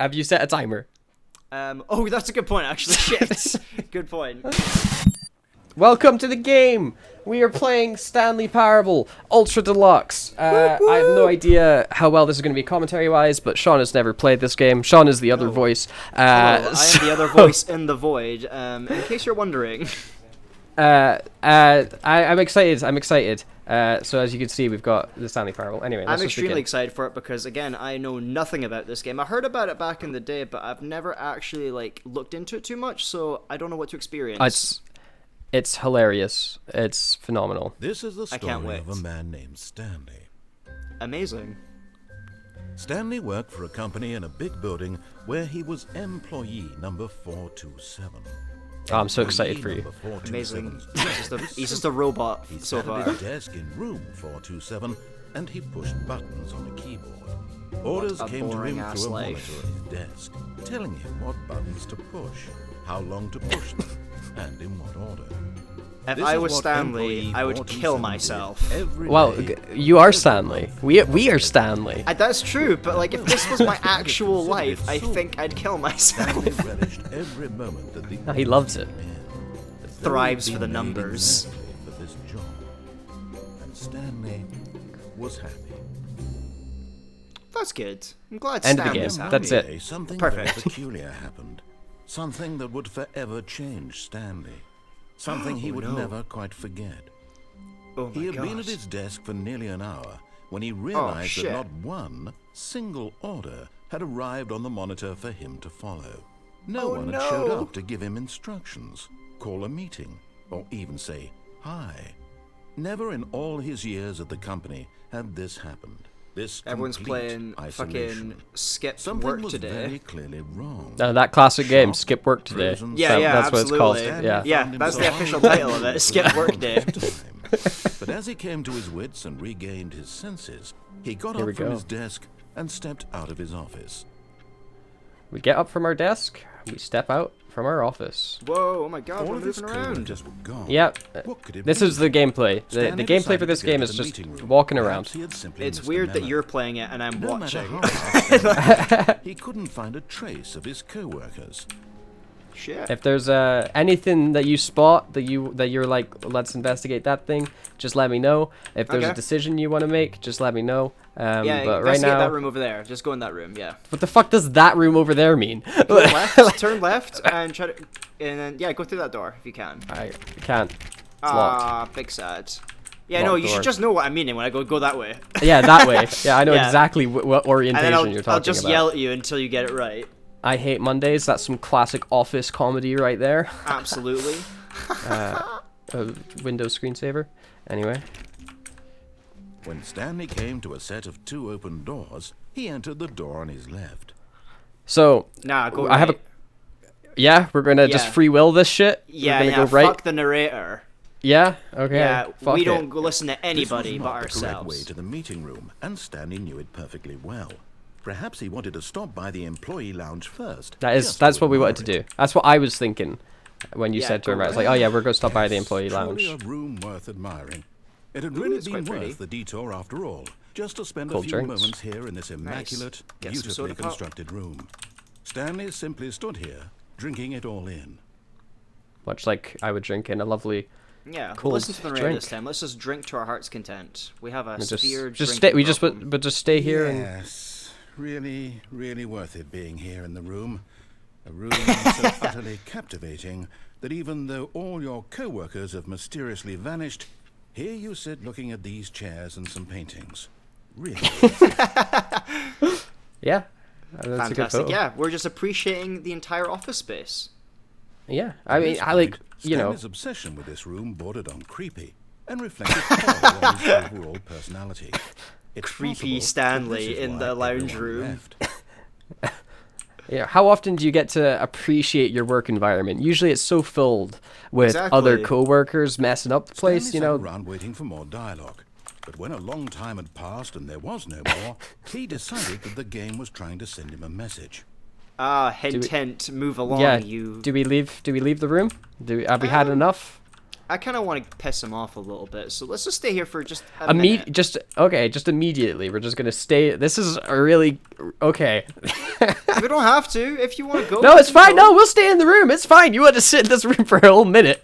Have you set a timer? Oh, that's a good point, actually. Shit. Good point. Welcome to the game! We are playing Stanley Parable Ultra Deluxe. I have no idea how well this is going to be commentary-wise, but Sean has never played this game. Sean is the other voice. Hello, I am the other voice in the void, in case you're wondering. I'm excited. So as you can see, we've got the Stanley Parable. Anyway, I'm extremely excited for it because, again, I know nothing about this game. I heard about it back in the day, but I've never actually looked into it too much, so I don't know what to experience. It's hilarious. It's phenomenal. This is the story of a man named Stanley. Amazing. Stanley worked for a company in a big building where he was employee number 427. Oh, I'm so excited for you. Amazing. He's just a robot so far. He sat at his desk in room 427 and he pushed buttons on a keyboard. Orders came to him through a monitor at his desk, telling him what buttons to push, how long to push them, and in what order. If I was Stanley, I would kill myself. Well, you are Stanley. We are Stanley. That's true, but if this was my actual life, I think I'd kill myself. Every moment that He loves it. Thrives for the numbers. For this job. And Stanley was happy. That's good. I'm glad End of the Stanley's game. happy. That's it. Something Perfect. very peculiar happened. Something that would forever change Stanley. Something he would never quite forget. Oh my He had God. been at his desk for nearly an hour when he realized that not one single order had arrived on the monitor for him to follow. No one had showed up to give him instructions, call a meeting, or even say hi. Never in all his years at the company had this happened. Everyone's playing isolation. fucking skip Something work was today. very clearly wrong. That classic game, Skip Work Today. Yeah, That's what it's called. absolutely. Yeah. Yeah, that's the official title of it. Skip work day. But as he came to his wits and regained his senses, he got Here we up from go. his desk and stepped out of his office. We get up from our desk. We step out from our office. Whoa! Oh my God! All We're of his moving around. coworkers were gone. Yep. What could it This be? is the gameplay. The Stanley gameplay for decided this to go game to is the just meeting room. walking Perhaps around. he had simply It's missed a weird that memo. you're playing it and I'm No watching. matter how hard he couldn't find a trace of his coworkers. Shit. If there's anything that you spot that you're like, let's investigate that thing, just let me know. If there's a Okay. decision you want to make, just let me know. Yeah, but right investigate now, that room over there. Just go in that room. Yeah. what the fuck does that room over there mean? Turn left, and try to, and then go through that door if you can. I can't. It's locked. Ah, big sad. Yeah, no, Locked you door. should just know what I'm meaning when I go that way. Yeah, that way. Yeah, I know Yeah. exactly what And orientation then you're talking I'll just about. yell at you until you get it right. I hate Mondays. That's some classic office comedy right there. Absolutely. Windows screensaver. Anyway. When Stanley came to a set of two open doors, he entered the door on his left. So, Nah, go I have a... right. Yeah, we're gonna just Yeah. free will this shit? Yeah, we're yeah. gonna go right? Fuck the narrator. Yeah? Okay. Yeah, Fuck we it. don't go listen to anybody This was but not the correct way ourselves. to the meeting room, and Stanley knew it perfectly well. Perhaps he wanted to stop by the employee lounge first. That's what we wanted to do. That's what I was thinking when you Yeah, said to him, go right? It's like, oh yeah, we're going to stop by the employee Truly lounge. a room worth admiring. It had really it's been quite pretty. worth the detour after all, just to spend a Cold few drinks. moments here in this immaculate, Get some beautifully soda pop. constructed room. Stanley simply stood here, drinking it all in. Much like I would drink in a lovely... Yeah, we'll Cold listen to the narrator drink. this time. Let's just drink to our heart's content. We have a Just sphere stay. drinking We just problem. but just stay here and Yes, really, really worth it being here in the room. A room so utterly captivating that even though all your co-workers have mysteriously vanished, here you sit looking at these chairs and some paintings. Really. yeah, that's a good Fantastic. photo. Yeah, we're just appreciating the entire office space. Yeah, I At mean, this I like point, you know. Stanley's obsession with this room bordered on creepy and reflected horror on his overall personality. It's Creepy possible Stanley that this is in why the lounge everyone room. left. Yeah, how often do you get to appreciate your work environment? Usually, it's so filled with other Exactly. co-workers messing up the place. Stanley You know, sat around waiting for more dialogue. But when a long time had passed and there was no more, he decided that the game was trying to send him a message. Ah, hint, hint, move along, yeah. you... Do we leave? Do we leave the room? Have we had enough? I kind of want to piss him off a little bit, so let's just stay here for just a minute. Just immediately. We're just gonna stay. This is a really okay. We don't have to. If you want to go. No, it's fine. No, we'll stay in the room. It's fine. You want to sit in this room for a whole minute?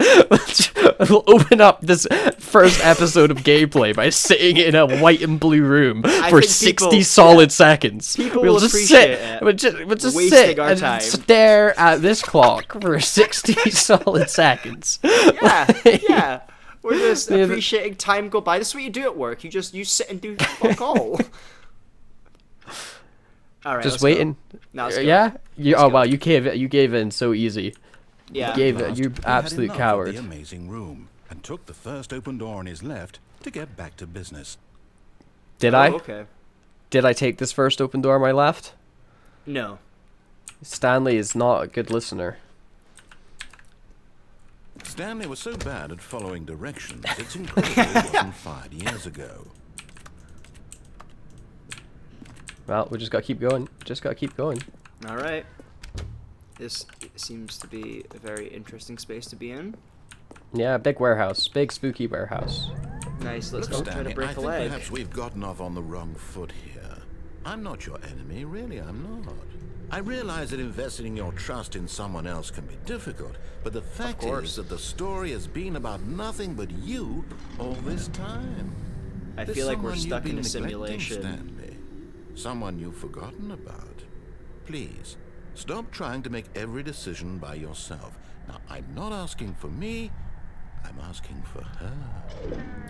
We'll open up this first episode of gameplay by sitting in a white and blue room for 60 solid seconds. People We'll will just appreciate sit. it. We'll just Wasting sit our and time. stare at this clock for 60 solid seconds. Yeah. We're just appreciating time go by. This is what you do at work. You sit and do fuck all. All right. Just waiting. No, let's go. Yeah. Let's go. Wow. You gave in so easy. Yeah. You absolute coward. The amazing room and took the first open door on his left to get back to business. Did I? Okay. Did I take this first open door on my left? No. Stanley is not a good listener. Stanley was so bad at following directions, it's incredible he wasn't 5 years ago. Well, we just gotta keep going. All right. This seems to be a very interesting space to be in. Yeah, big warehouse. Big spooky warehouse. Nice. Let's Look, go try Stanley, to break I a think leg. perhaps we've gotten off on the wrong foot here. I'm not your enemy, really, I'm not. I realize that investing your trust in someone else can be difficult, but the fact is that the story has been about nothing but you all this time. I There's feel like we're someone stuck you've in a been neglecting, simulation. Stanley. Someone you've forgotten about. Please, stop trying to make every decision by yourself. Now, I'm not asking for me, I'm asking for her.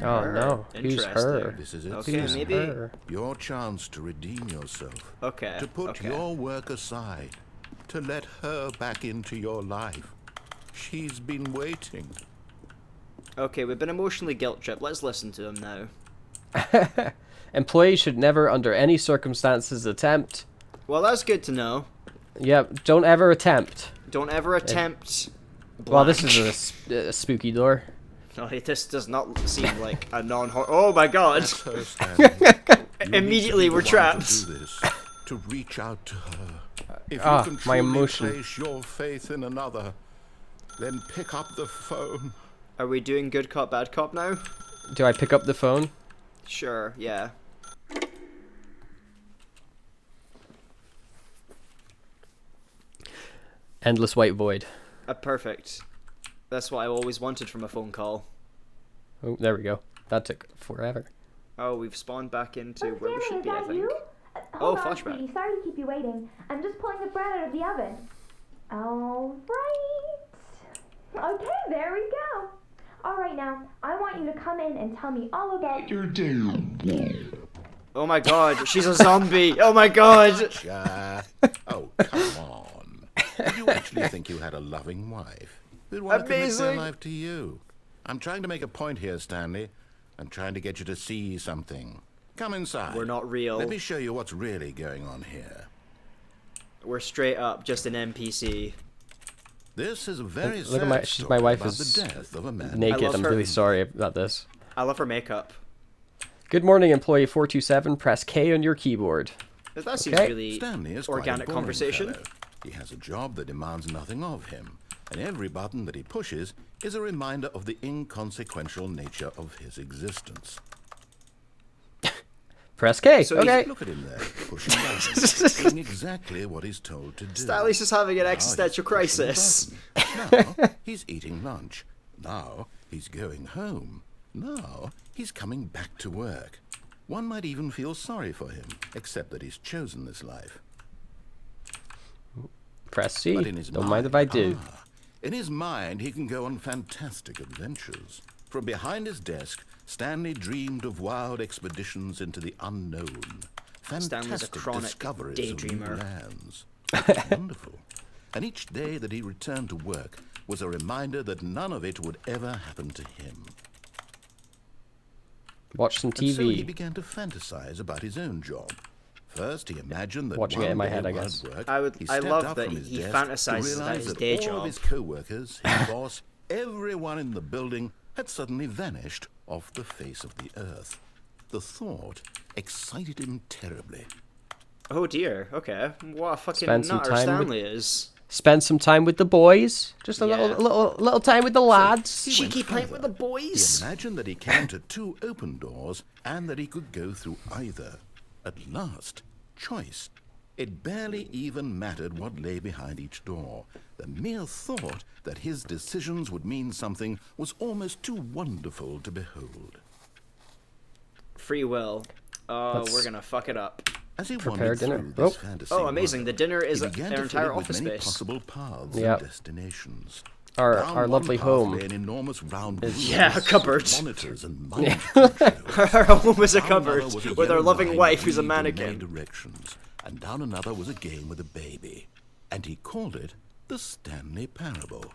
Oh no, who's her? This is it. Okay, Who's maybe. her? Your chance to redeem yourself. Okay. To put your work aside. To let her back into your life. She's been waiting. Okay, we've been emotionally guilt tripped. Let's listen to him now. Employees should never, under any circumstances, attempt. Well, that's good to know. Yep, don't ever attempt. Don't ever attempt. Well, this blank. is a spooky door. No, this does not seem like a non-horror. Oh my god! So, Stanley, you Immediately need to we're be the one trapped. To do this, to reach out to her. If Ah, you can my truly emotion. place your faith in another, then pick up the phone. Are we doing good cop, bad cop now? Do I pick up the phone? Sure, yeah. Endless white void. Perfect. That's what I always wanted from a phone call. Oh, there we go. That took forever. Oh, we've spawned back into Oh, where we Stanley, should is be, I that think. you? Oh, Hold on, flashback. sweetie. Sorry to keep you waiting. I'm just pulling the bread out of the oven. All right. Okay, there we go. All right, now, I want you to come in and tell me all about your day. Oh my god, she's a zombie! Oh my god! Oh, come on. Did you actually think you had a loving wife? Who'd want to commit their Amazing. life to you? I'm trying to make a point here, Stanley. I'm trying to get you to see something. Come inside. We're not real. Let me show you what's really going on here. We're straight up just an NPC. This is a very Look sad at my story my wife about is the death of a man. naked. love I'm her. really sorry about this. I love her makeup. Good morning, employee 427. Press K on your keyboard. That seems Okay. really Stanley is quite a organic boring conversation. fellow. He has a job that demands nothing of him, and every button that he pushes is a reminder of the inconsequential nature of his existence. Press K. So he's- Okay. Look at him there, pushing buttons, doing exactly what he's told to do. Stanley's just having an Now existential he's pushing crisis. buttons. Now he's eating lunch. Now he's going home. Now he's coming back to work. One might even feel sorry for him, except that he's chosen this life. Press C. But in his Don't mind if I do. In his mind, he can go on fantastic adventures. From behind his desk, Stanley dreamed of wild expeditions into the unknown. Stanley's a Fantastic chronic discoveries of new daydreamer. lands. It was wonderful. And each day that he returned to work was a reminder that none of it would ever happen to him. Watch some And so he TV. began to fantasize about his own job. First, he imagined that Watching it in my one head, day I while guess. at work, I stepped love up that from his he desk fantasizes to about realize his that day all job. of his co-workers, his boss, everyone in the building had suddenly vanished off the face of the earth. The thought excited him terribly. Oh dear, okay. What a fucking Spend some nutter time with- Stanley is. spend some time with the boys. Just a Yeah. little time with the lads. He went Cheeky pint further. with the boys. He imagined that he came to 2 open doors and that he could go through either. At last, choice. It barely even mattered what lay behind each door. The mere thought that his decisions would mean something was almost too wonderful to behold. Free will. Oh, Let's we're gonna fuck it up. As he prepare wandered dinner. through this Oh. fantasy Oh, amazing. world, The dinner is he their began to fill entire it with office many space. possible paths Yep. and destinations. Our Down one lovely pathway, home. an enormous round room Yeah, a with cupboard. monitors and mind controls. Our home was a Down cupboard another was a with our yellow loving line wife who's a weaved in many mannequin. directions, and down another was a game with a baby, and he called it the Stanley Parable.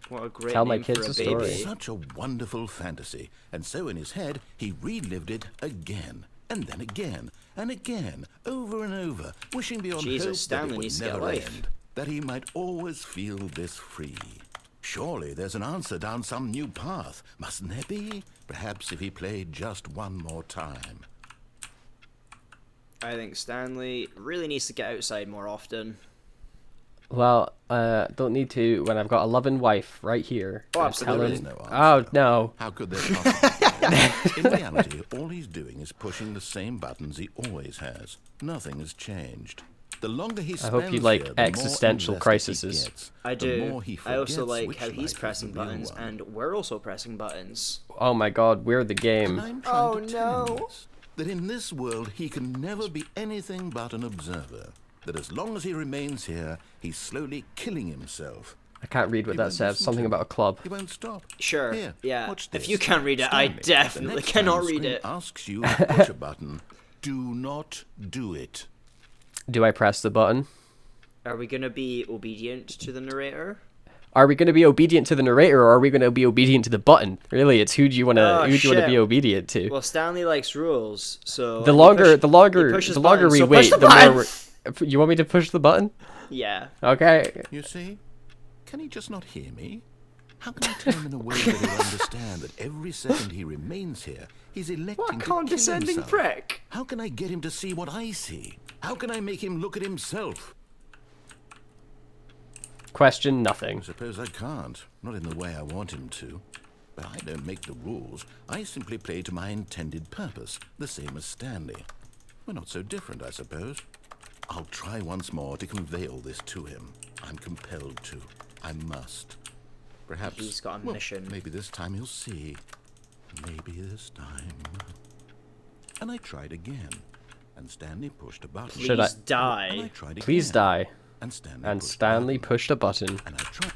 What a great Tell my name kids for a a baby. story. Such a wonderful fantasy, and so in his head he relived it again, and then again, and again, over and over, wishing beyond Jesus, hope Stanley that it would needs to get never life. end, that he might always feel this free. Surely there's an answer down some new path, mustn't there be? Perhaps if he played just one more time. I think Stanley really needs to get outside more often. Well, don't need to when I've got a loving wife right here. Oh, Gonna absolutely. tell There is him- no Oh answer. no. How could there possibly be? In reality, all he's doing is pushing the same buttons he always has. Nothing has changed. The longer he spends hope you like here, the more existential invested crises. he gets. I The do. more he I also forgets like which how life he's is pressing the real buttons one. and we're also pressing buttons. Oh my God, we're the And game. I'm trying Oh, to tell him no. this, that in this world he can never be anything but an observer. That as long as he remains here, he's slowly killing himself. I can't read what He that won't says. listen Something to about a club. He won't stop. Sure, Here, yeah. watch If this. you can't read it, I Stanley, the definitely next cannot time the read screen it. asks you to push a button, do not do it. Do I press the button? Are we gonna be obedient to the narrator? Are we going to be obedient to the narrator, or are we going to be obedient to the button? Really, it's who do you want to Oh, who do you want to be shit. obedient to? Well, Stanley likes rules, so the he longer push- the he longer pushes the longer buttons, we so wait, push the the button! more you want me to push the button? Yeah. Okay. You see? Can he just not hear me? How can I tell him in a way that he'll understand that every second he remains here, he's electing What to condescending kill himself? prick! How can I get him to see what I see? How can I make him look at himself? Question nothing. I suppose I can't. Not in the way I want him to. But I don't make the rules. I simply play to my intended purpose, the same as Stanley. We're not so different, I suppose. I'll try once more to convey all this to him. I'm compelled to. I must. Perhaps He's got a well, mission. maybe this time he'll see. Maybe this time. And I tried again. And Stanley pushed a button. Should I- Please die. And I tried Please again. die. And Stanley, And pushed a Stanley button. pushed a button. And I tried.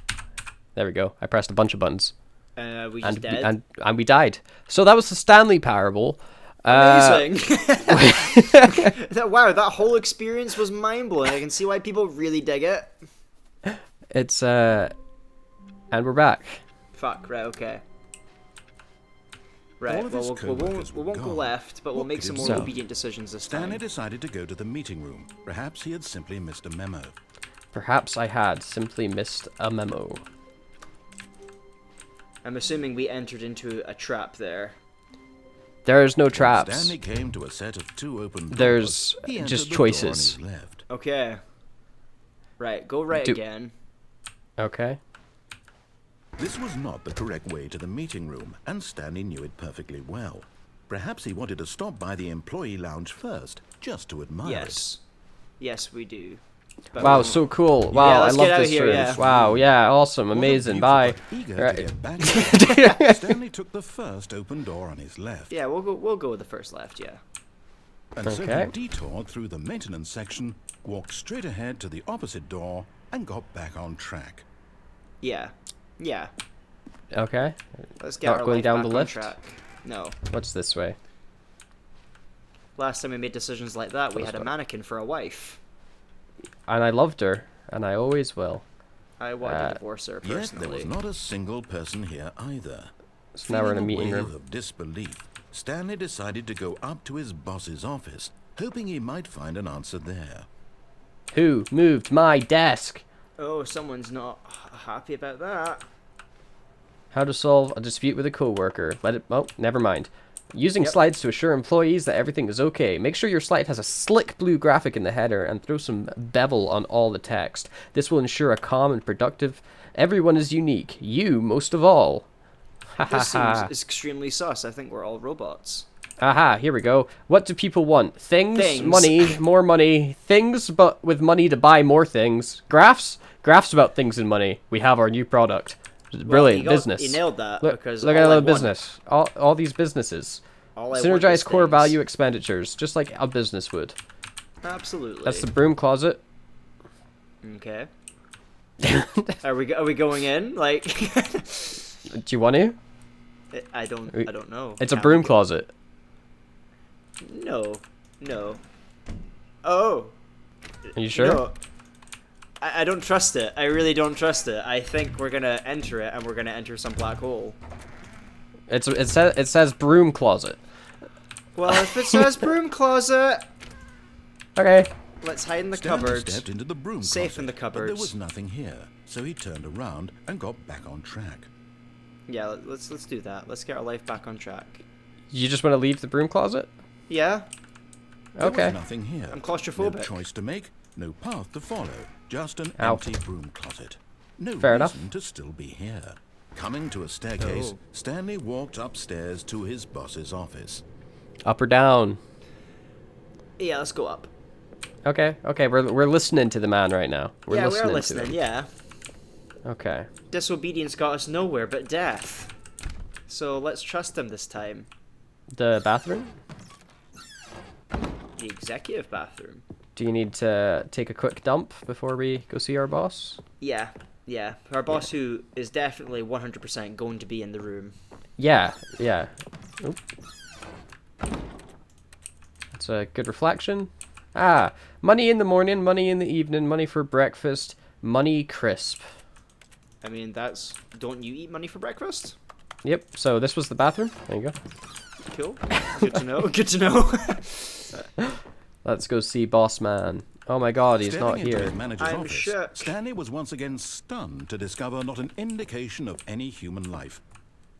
There we go. I pressed a bunch of buttons. We just And we, dead. and we died. So that was the Stanley Parable. Amazing! Wow, that whole experience was mind-blowing. I can see why people really dig it. It's and we're back. Fuck, right, okay. All Right, of well, his co-workers we were won't go gone. left, but we'll What make could some it more be? obedient decisions this Stanley time. decided to go to the meeting room. Perhaps he had simply missed a memo. Perhaps I had simply missed a memo. I'm assuming we entered into a trap there. There's no When traps. Stanley came to a set of 2 open doors. There's He entered just the door on choices. his left. Okay. Right, go right Do- again. Okay. This was not the correct way to the meeting room, and Stanley knew it perfectly well. Perhaps he wanted to stop by the employee lounge first, just to admire Yes. Yes, we do. But Wow, we- so cool. Wow, I let's love get out of this here, room. yeah. Wow, yeah, awesome, What a amazing. beautiful Bye. but eager Right. to get back. Stanley took the first open door on his left, Yeah, we'll go with the first left, yeah. and so Okay. he detoured through the maintenance section, walked straight ahead to the opposite door, and got back on track. Yeah. Yeah. Okay. Let's get Not our going life down back the on lift? track. No. What's this way? Last time we made decisions like that, we had a Close door. mannequin for a wife. And I loved her, and I always will. I wanted to divorce her Yet there personally. was not a single person here either. So now we're in a Feeling meeting wave room. of disbelief, Stanley decided to go up to his boss's office, hoping he might find an answer there. Who moved my desk? Oh, someone's not happy about that. How to solve a dispute with a coworker. Let it. Oh, never mind. Using slides to assure employees that everything is okay. Make sure your slide has a slick blue graphic in the header and throw some bevel on all the text. This will ensure a calm and productive. Everyone is unique. You most of all. This seems extremely sus. I think we're all robots. Aha, here we go. What do people want? Things, money, more money. Things, but with money to buy more things. Graphs? Graphs about things and money. We have our new product. Brilliant business. You nailed that. Look because at all the business. All these businesses. Synergize core value expenditures, just like a business would. Absolutely. That's the broom closet. Okay. Are we going in? Like. Do you want to? I don't know. It's a broom closet. No. Oh. Are you sure? No. I don't trust it. I really don't trust it. I think we're gonna enter it, and we're gonna enter some black hole. It says broom closet. Well, if it says broom closet, okay. Let's hide in the Stanley cupboards. stepped into the broom Safe closet, in the but cupboards. there was nothing here, so he turned around and got back on track. Yeah, let's do that. Let's get our life back on track. You just want to leave the broom closet? Yeah. There Okay. was nothing here. I'm claustrophobic. No choice to make, no path to follow, just an Ow. empty broom closet. No Fair reason enough. to still be here. Coming to a staircase, Stanley walked upstairs to his boss's office. Up or down? Yeah, let's go up. Okay. We're listening to the man right now. Yeah, we are to listening. him. Yeah. Okay. Disobedience got us nowhere but death. So let's trust him this time. The bathroom? The executive bathroom. Do you need to take a quick dump before we go see our boss? Yeah. Our boss, who is definitely 100% going to be in the room. Yeah. Oop. That's a good reflection. Ah, money in the morning, money in the evening, money for breakfast, money crisp. I mean, don't you eat money for breakfast? Yep, so this was the bathroom. There you go. Cool. Good to know. Good to know. Let's go see Boss Man. Oh my god, he's not Stepping into here. his manager's I'm office, shook. Stanley was once again stunned to discover not an indication of any human life.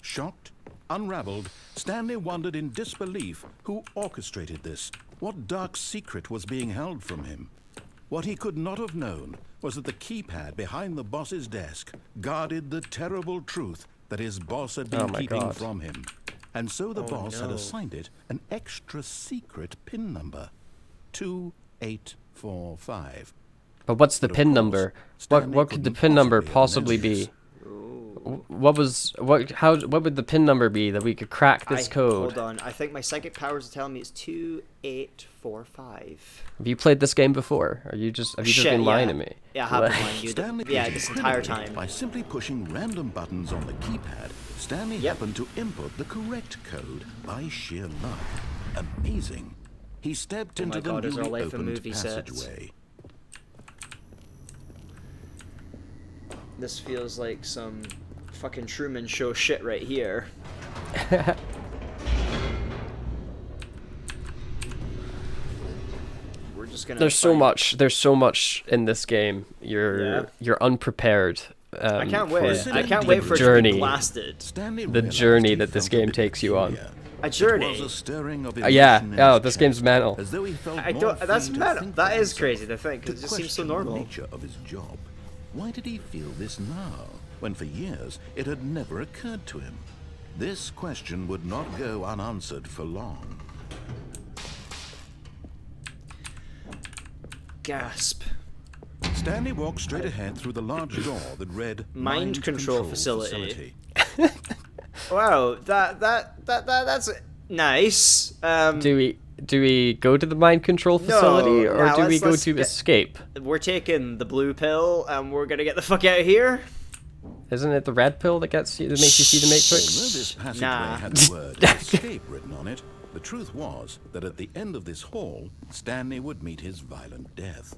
Shocked, unraveled, Stanley wondered in disbelief who orchestrated this. What dark secret was being held from him? What he could not have known was that the keypad behind the boss's desk guarded the terrible truth that his boss had been keeping from him. And so the boss had assigned it an extra secret PIN number. 2845. But what's the PIN number? What could the PIN number possibly be? What would the PIN number be that we could crack this code? Hold on, I think my psychic powers are telling me it's 2845. Have you played this game before? Have you just been lying to me? Yeah, I have been lying to you. Stanley This entire time. By simply pushing random buttons on the keypad, Stanley happened to input the correct code by sheer luck. Amazing. He stepped into the is our newly life a opened movie set? passageway. This feels like some fucking Truman Show shit right here. We're just gonna. There's so much in this game. You're unprepared. I can't wait. I can't wait for it to be blasted. The journey that this game takes you on. A journey. Yeah. Oh, this game's mental. As though he felt That's mental. That is crazy to think, because it just seems so normal. The nature of his job. Why did he feel this now, when for years it had never occurred to him? This question would not go unanswered for long. Gasp. Stanley walked straight ahead through the large door that read Mind control facility. Wow, that's nice. Do we go to the mind control facility, or do we go to escape? We're taking the blue pill, and we're gonna get the fuck out of here. Isn't it the red pill that makes you see the Matrix? Although this passageway had the word escape written on it, the truth was that at the end of this hall, Stanley would meet his violent death.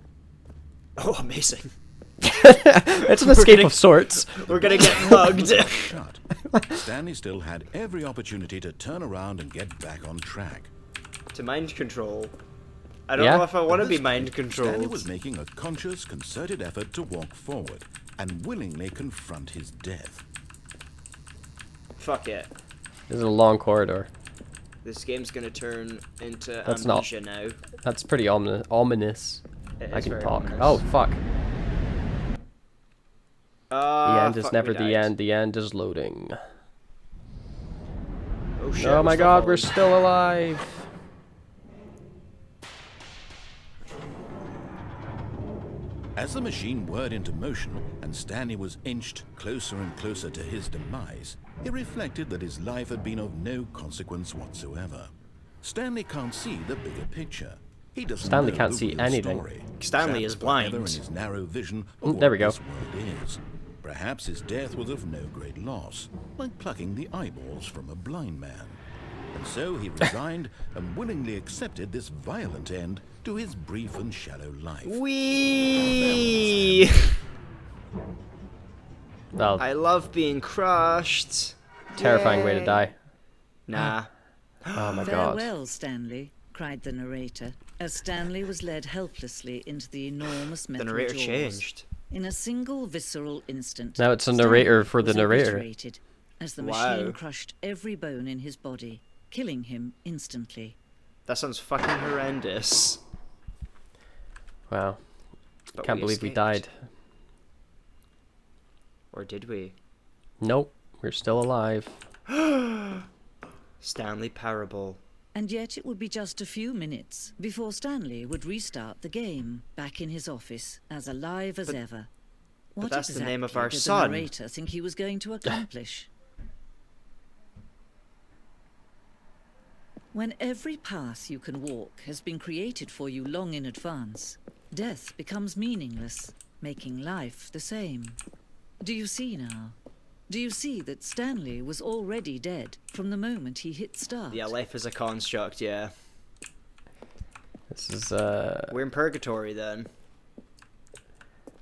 Oh, amazing. It's an escape of sorts. We're gonna get mugged. Shut. Stanley still had every opportunity to turn around and get back on track. To mind control. I don't know if I want to be mind controlled. Stanley was making a conscious, concerted effort to walk forward and willingly confront his death. Fuck it. This is a long corridor. This game's gonna turn into That's amnesia now. That's pretty ominous. It I is can very talk. ominous. Oh, fuck. The end is Fuck, never we the died. end. The end is loading. Oh shit. Oh my still god, we're falling. still alive. As the machine whirred into motion and Stanley was inched closer and closer to his demise, he reflected that his life had been of no consequence whatsoever. Stanley can't see the bigger picture. He doesn't Stanley know can't the see real anything. story, Stanley trapped is forever blind. in his narrow vision of There we what go. this world is. Perhaps his death was of no great loss, like plucking the eyeballs from a blind man. And so he resigned and willingly accepted this violent end to his brief and shallow life. Wee. Well, I love being crushed. terrifying way to Yay. die. Nah. Oh my god. Farewell, Stanley, cried the narrator, as Stanley was led helplessly into the enormous The metal narrator jaws. changed. In a single visceral instant, Now it's a narrator Stanley for the was narrator. obliterated as the Wow. machine crushed every bone in his body, killing him instantly. That sounds fucking horrendous. Wow. But Can't believe we escaped. died. Or did we? Nope. We're still alive. Stanley Parable. And yet it would be just a few minutes before Stanley would restart the game, back in his office, as alive as ever. What that's the name of exactly our did son. the narrator think he was going to accomplish? When every path you can walk has been created for you long in advance, death becomes meaningless, making life the same. Do you see now? Do you see that Stanley was already dead from the moment he hit start? Yeah, life is a construct, yeah. This is We're in purgatory then.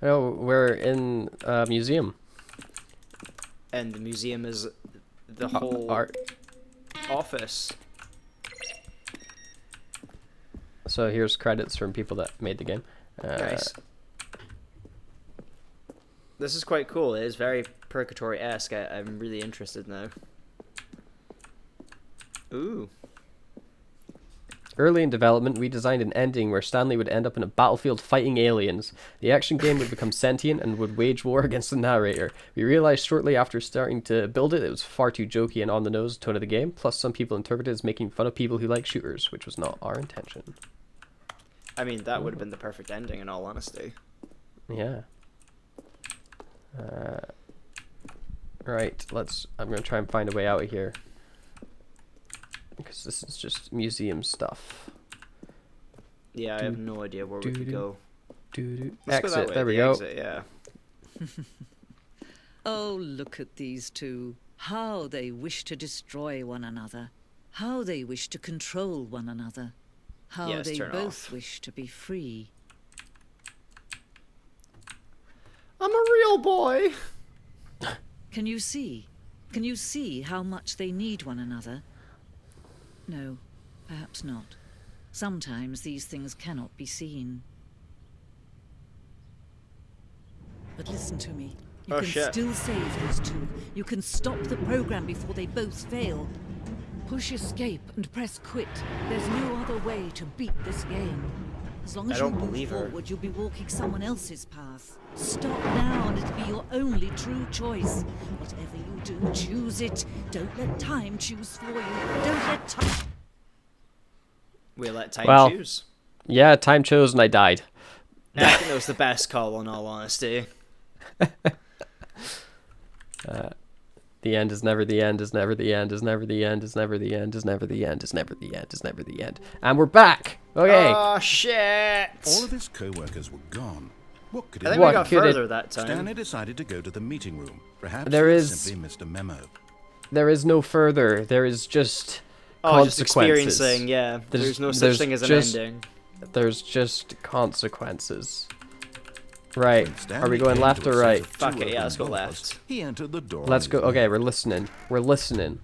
oh, we're in a museum. And the museum is the whole Art. office. So here's credits from people that made the game. Nice. This is quite cool. It is very purgatory-esque. I'm really interested now. Ooh. Early in development, we designed an ending where Stanley would end up in a battlefield fighting aliens. The action game would become sentient and would wage war against the narrator. We realized shortly after starting to build it, it was far too jokey and on-the-nose tone of the game, plus some people interpreted it as making fun of people who like shooters, which was not our intention. I mean, that would have been the perfect ending, in all honesty. Yeah. Right, I'm going to try and find a way out of here. Because this is just museum stuff. Yeah, I have no idea where we could go. Let's go that Exit, way, there we the go. exit, yeah. Oh, look at these two. How they wish to destroy one another. How they wish to control one another. How Yes, they turn both off. wish to be free. I'm a real boy! Can you see? Can you see how much they need one another? No, perhaps not. Sometimes these things cannot be seen. But listen to me. You Oh, can shit. still save these two. You can stop the program before they both fail. Push escape and press quit. There's no other way to beat this game. As long I as you don't move believe her. forward, you'll be walking someone else's path. Stop now and it'll be your only true choice. Whatever you do, choose it. Don't let time choose for you. Don't let time... We let time Well. choose. Yeah, time chose and I died. I think that was the best call, in all honesty. The end is never the end, is never the end, is never the end, is never the end, is never the end, is never the end, is never the end. And we're back! Okay. Oh, shit! All of his co-workers were gone. What could I it think What we got could it- further that time. Stanley decided to go to the meeting room. Perhaps There he is- simply missed a memo. There is no further. There is just Oh, just consequences. experiencing, yeah. There's no such there's thing as an just- ending. There's just consequences. Right. When Are Stanley we going came left to a or set right? of Fuck two it, yeah, let's go open doors, left. He entered the door. Let's on go. his Okay, left. we're listening. We're listening.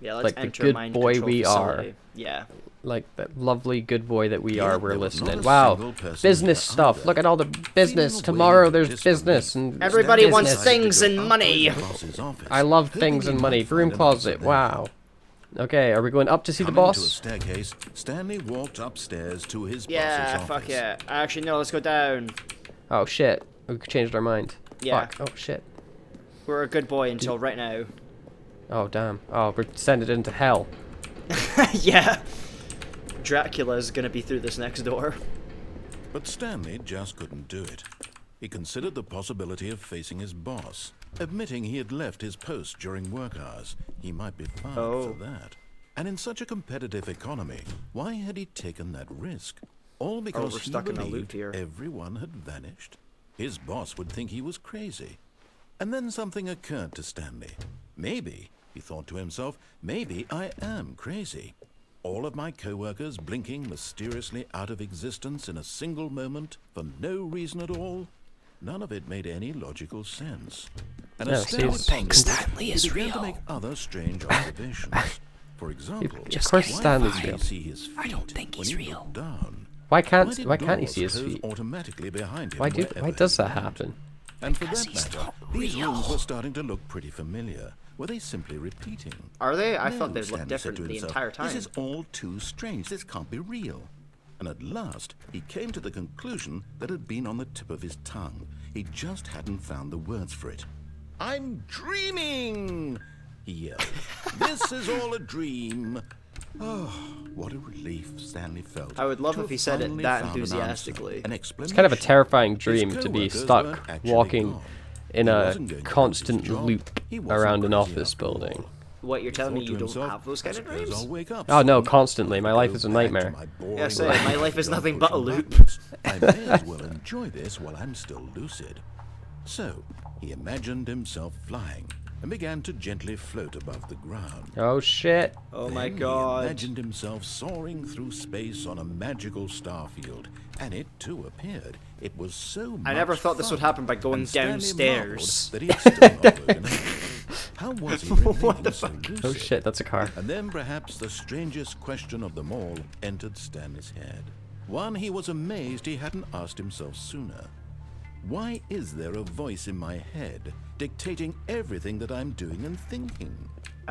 Yeah, let's like the enter good mind boy control we are. facility. Yeah. Like that lovely good boy that we Here, are, we're there was not listening. a Wow. single person Business there stuff. either. Look at all the business. Feeling Tomorrow away there's with business disbelief, and Everybody Stanley wants business. decided to things go and up to money. the boss's office, I love hoping things he and might money. find Broom an closet. answer there. Wow. Okay, are we going up to see the Coming to a boss? staircase, Stanley walked upstairs to his Yeah, boss's fuck office. yeah. Actually, no, let's go down. Oh shit, we changed our mind. Yeah. Fuck, oh shit. We're a good boy until right now. Oh damn, oh we're descended into hell. Yeah. Dracula's gonna be through this next door. But Stanley just couldn't do it. He considered the possibility of facing his boss. Admitting he had left his post during work hours, he might be fined for that. And in such a competitive economy, why had he taken that risk? All because we're he stuck in a loop believed here. everyone had vanished. His boss would think he was crazy. And then something occurred to Stanley. Maybe, he thought to himself, maybe I am crazy. All of my co-workers blinking mysteriously out of existence in a single moment for no reason at all. None of it made any logical sense. And No, as Stanley see, pondered, Stanley he is began real. to make other strange observations. For example, Of course why Stanley's couldn't he real. see his I don't feet think when he's he real. looked down? Why did can't he doors see his close feet? automatically behind him Why wherever does he that went? happen? And for Because that he's matter, not these real. rooms were starting to look pretty familiar. Were they simply repeating? Are they? I No, thought they'd Stanley look said different to the himself, entire time. This is all too strange. This can't be real. And at last, he came to the conclusion that had been on the tip of his tongue. He just hadn't found the words for it. I'm dreaming! He yelled. This is all a dream. Oh, what a relief Stanley felt. I would love to if he have said it finally that found an answer, enthusiastically. an It's kind of a explanation. terrifying His dream to be co-workers stuck weren't actually walking gone. in He a wasn't going to lose constant his job. loop He wasn't around an crazy office after all. building. What, you're telling me Thought to you don't himself, have those kind "I of suppose dreams? I'll wake up Oh no, soon. constantly. My I'll life go is a back to nightmare. my boring Yeah, same. life My life is of nothing but a pushing loop. buttons. I may as well enjoy this while I'm still lucid. So, he imagined himself flying and began to gently float above the ground. Oh shit. Oh my Then god. He imagined himself soaring through space on a magical star field, and it too appeared. It was so I never much thought this fun, would happen by going and Stanley downstairs. marveled that he had still not woken up. How was he remaining so lucid? Oh shit, that's a car. And then perhaps the strangest question of them all entered Stanley's head. One he was amazed he hadn't asked himself sooner. Why is there a voice in my head dictating everything that I'm doing and thinking?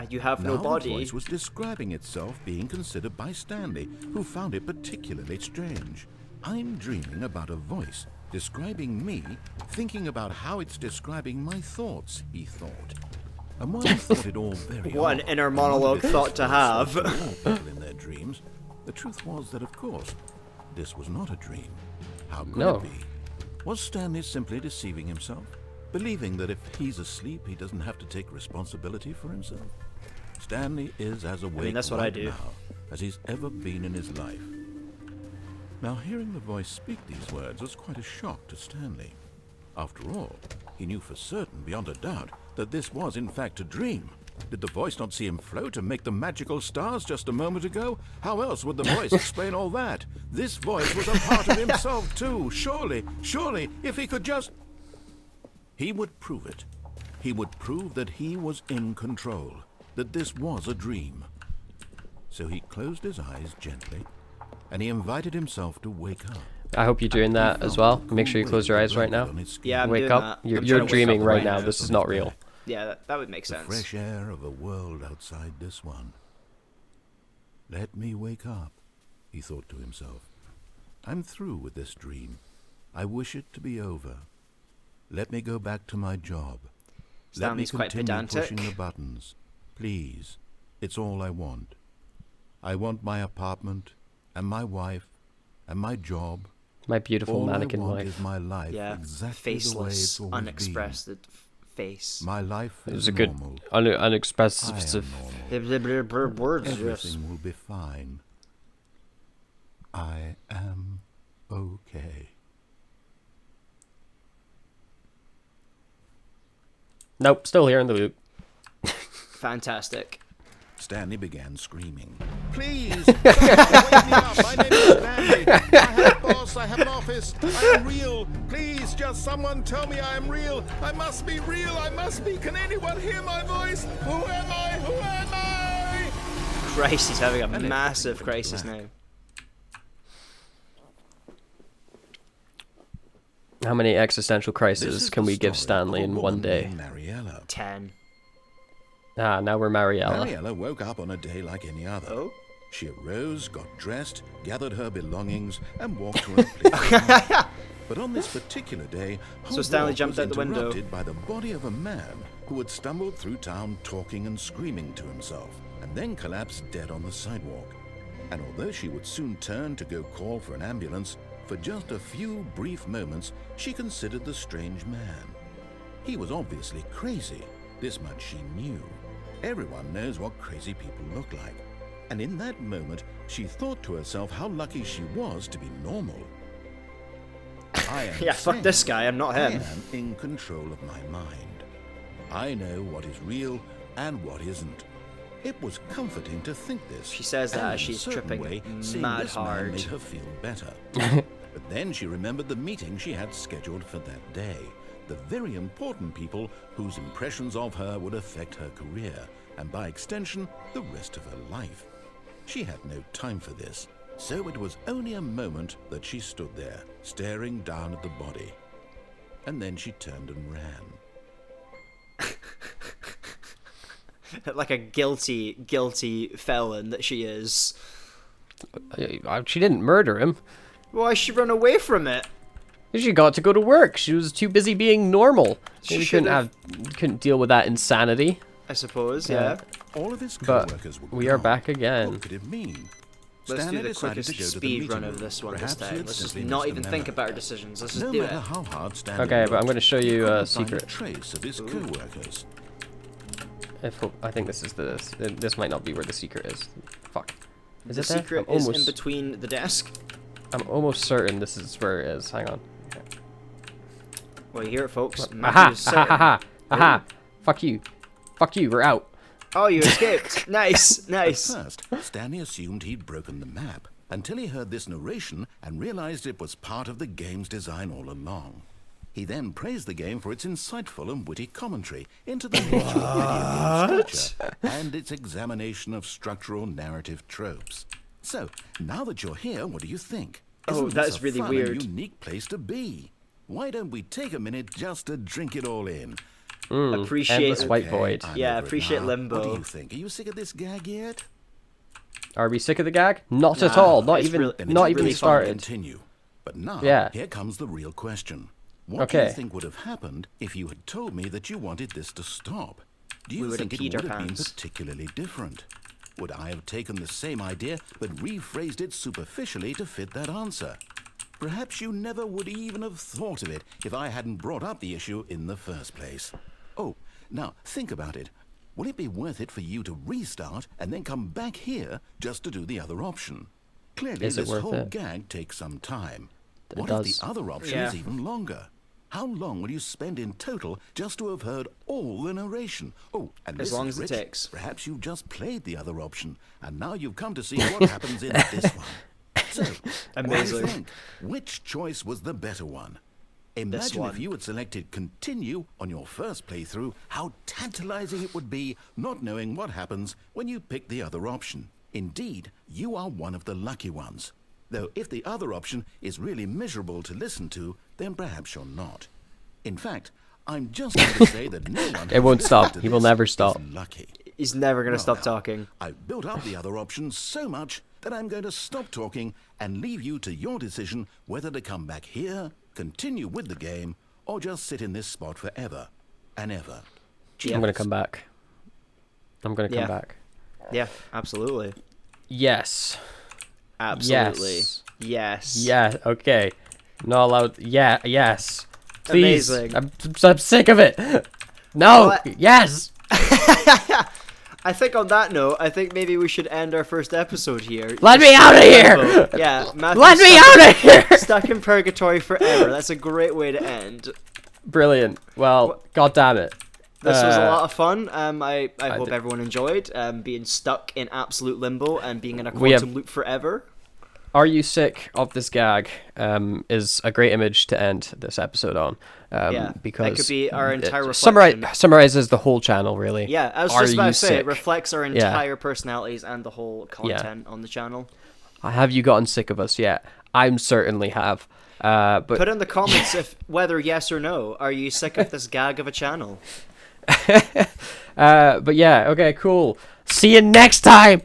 You have no Now body. the voice was describing itself being considered by Stanley, who found it particularly strange. I'm dreaming about a voice describing me, thinking about how it's describing my thoughts, he thought. And while he thought it all very What an odd, inner and monologue wondered if thought this to was have. for all people in their dreams, the truth was that, of course, this was not a dream. How could No. it be? Was Stanley simply deceiving himself, believing that if he's asleep, he doesn't have to take responsibility for himself? Stanley is as awake that's what I right do. now as he's ever been in his life. Now, hearing the voice speak these words was quite a shock to Stanley. After all, he knew for certain, beyond a doubt, that this was in fact a dream. Did the voice not see him float and make the magical stars just a moment ago? How else would the voice explain all that? This voice was a part of himself too. Surely, if he could just... He would prove it. He would prove that he was in control, that this was a dream. So he closed his eyes gently, and he invited himself to wake up. I hope you're doing that as well. Make sure you close your eyes right now. Yeah, I'm Wake doing up. that. You're I'm trying to wake dreaming up right right now. now. This is not real. Yeah, that would make The sense. fresh air of a world outside this one. Let me wake up, he thought to himself. I'm through with this dream. I wish it to be over. Let me go back to my job. Let me Stanley's quite continue pedantic. pushing the buttons. Please, it's all I want. I want my apartment, and my wife, and my job. My beautiful All mannequin I want wife. is my life Yeah, exactly the way faceless, it's always unexpressed been. face. My life It was is a good normal. unexpressive. I am normal. Words, yes. Everything will be fine. I am okay. Nope, still here in the loop. Fantastic. Stanley began screaming. Please, someone wake me up. My name is Stanley. I have a boss. I have an office. I am real. Please, just someone tell me I am real. I must be real. I must be. Can anyone hear my voice? Who am I? Who am I? Christ, he's having a And massive everything went crisis black. now. How many existential This crises is can the we give story Stanley of a in woman one day? named Mariella. 10. Now we're Mariella. Mariella woke up on a day like any other. Oh? She arose, got dressed, gathered her belongings, and walked to her place. But on this particular day, her Stanley walk jumped was out the window. interrupted by the body of a man who had stumbled through town talking and screaming to himself, and then collapsed dead on the sidewalk. And although she would soon turn to go call for an ambulance, for just a few brief moments she considered the strange man. He was obviously crazy, this much she knew. Everyone knows what crazy people look like. And in that moment, she thought to herself how lucky she was to be normal. I am Yeah, fuck sane. this guy, I'm not him. I am in control of my mind. I know what is real and what isn't. It was comforting to think this. She says that and as in a she's certain tripping way, seeing mad this man hard. made her feel better. But then she remembered the meeting she had scheduled for that day. The very important people whose impressions of her would affect her career, and by extension, the rest of her life. She had no time for this, so it was only a moment that she stood there, staring down at the body. And then she turned and ran. Like a guilty felon that she is. She didn't murder him. Why she run away from it? She got to go to work. She was too busy being normal. She should've- couldn't deal with that insanity. I suppose, Yeah. yeah. All of his But co-workers were we are gone. back again. What could it mean? Let's Stanley do the decided quickest to go to the speed run meeting of room. this one this Perhaps he time. had Let's just simply not missed even the think memo. about our decisions. Let's just No do matter it. how hard Stanley Okay, but I'm looked, going to show he you couldn't a find secret. trace of his co-workers. I think this is this might not be where the secret is. Fuck. Is The it there? secret I'm is in almost, between the desk. I'm almost certain this is where it is. Hang on. Okay. Well, you hear it, folks. Aha! Matthew's Aha! certain. Aha! Aha! Fuck you! Fuck you! We're out. Oh, you escaped. Nice, nice. First, Stanley assumed he'd broken the map until he heard this narration and realized it was part of the game's design all along. He then praised the game for its insightful and witty commentary into the nature of video game structure and its examination of structural narrative tropes. So, now that you're here, what do you think? Oh, Isn't this that's a really fun weird. and unique place to be? Why don't we take a minute just to drink it all in? Appreciate Endless white Okay, void. I'm Yeah, over it appreciate now. Limbo. What do you think? Are you sick of this gag yet? Are we sick of the gag? Not at Nah, all. Not it's even. really- Then it's not even really fun to started. Continue. But now, Yeah. here comes the real question. What do you Okay. think would have happened if you had told me that you wanted this to stop? Do you We would think have it peed our would have been pants. particularly different? Would I have taken the same idea but rephrased it superficially to fit that answer? Perhaps you never would even have thought of it if I hadn't brought up the issue in the first place. Oh, now think about it. Will it be worth it for you to restart and then come back here just to do the other option? Clearly, Is it this worth whole it? gag takes some time. It What if does. the other option Yeah. is even longer? How long will you spend in total just to have heard all the narration? Oh, and As listen, long as it Rich, takes. perhaps you've just played the other option, and now you've come to see what happens in this one. So, what do you Amazing. think? Which choice was the better one? Imagine one. if you had selected continue on your first playthrough, how tantalizing it would be not knowing what happens when you pick the other option. Indeed, you are one of the lucky ones. Though if the other option is really miserable to listen to, then perhaps you're not. In fact, I'm just going to say that no one It won't who's stop. listened to He will this never is stop. lucky. He's never gonna Well, stop now, talking. I've built up the other option so much that I'm going to stop talking and leave you to your decision whether to come back here, continue with the game, or just sit in this spot forever and ever. Yeah. I'm gonna come back. I'm gonna come Yeah. back. Yeah, absolutely. Yes. Absolutely. Yes. Yes. Yeah. Okay. Not allowed. Yeah. Yes. Please. Amazing. I'm sick of it. No. What? Yes. I think on that note, I think maybe we should end our first episode here. Let me out of here. Yeah, Matthew's Let me stuck- out of here. Stuck in purgatory forever. That's a great way to end. Brilliant. Well, god damn it. This was a lot of fun. I hope did- everyone enjoyed being stuck in absolute limbo and being in a We have- quantum loop forever. Are you sick of this gag? Is a great image to end this episode on. Yeah, because that could be our entire it reflection. summarizes the whole channel, really. Yeah, I was Are just about you to say, sick? it reflects our entire personalities and the whole content on the channel. Have you gotten sick of us yet? I'm certainly have. But Put in the comments if whether yes or no. Are you sick of this gag of a channel? But yeah, okay, cool. See you next time.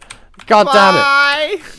God damn it. Bye.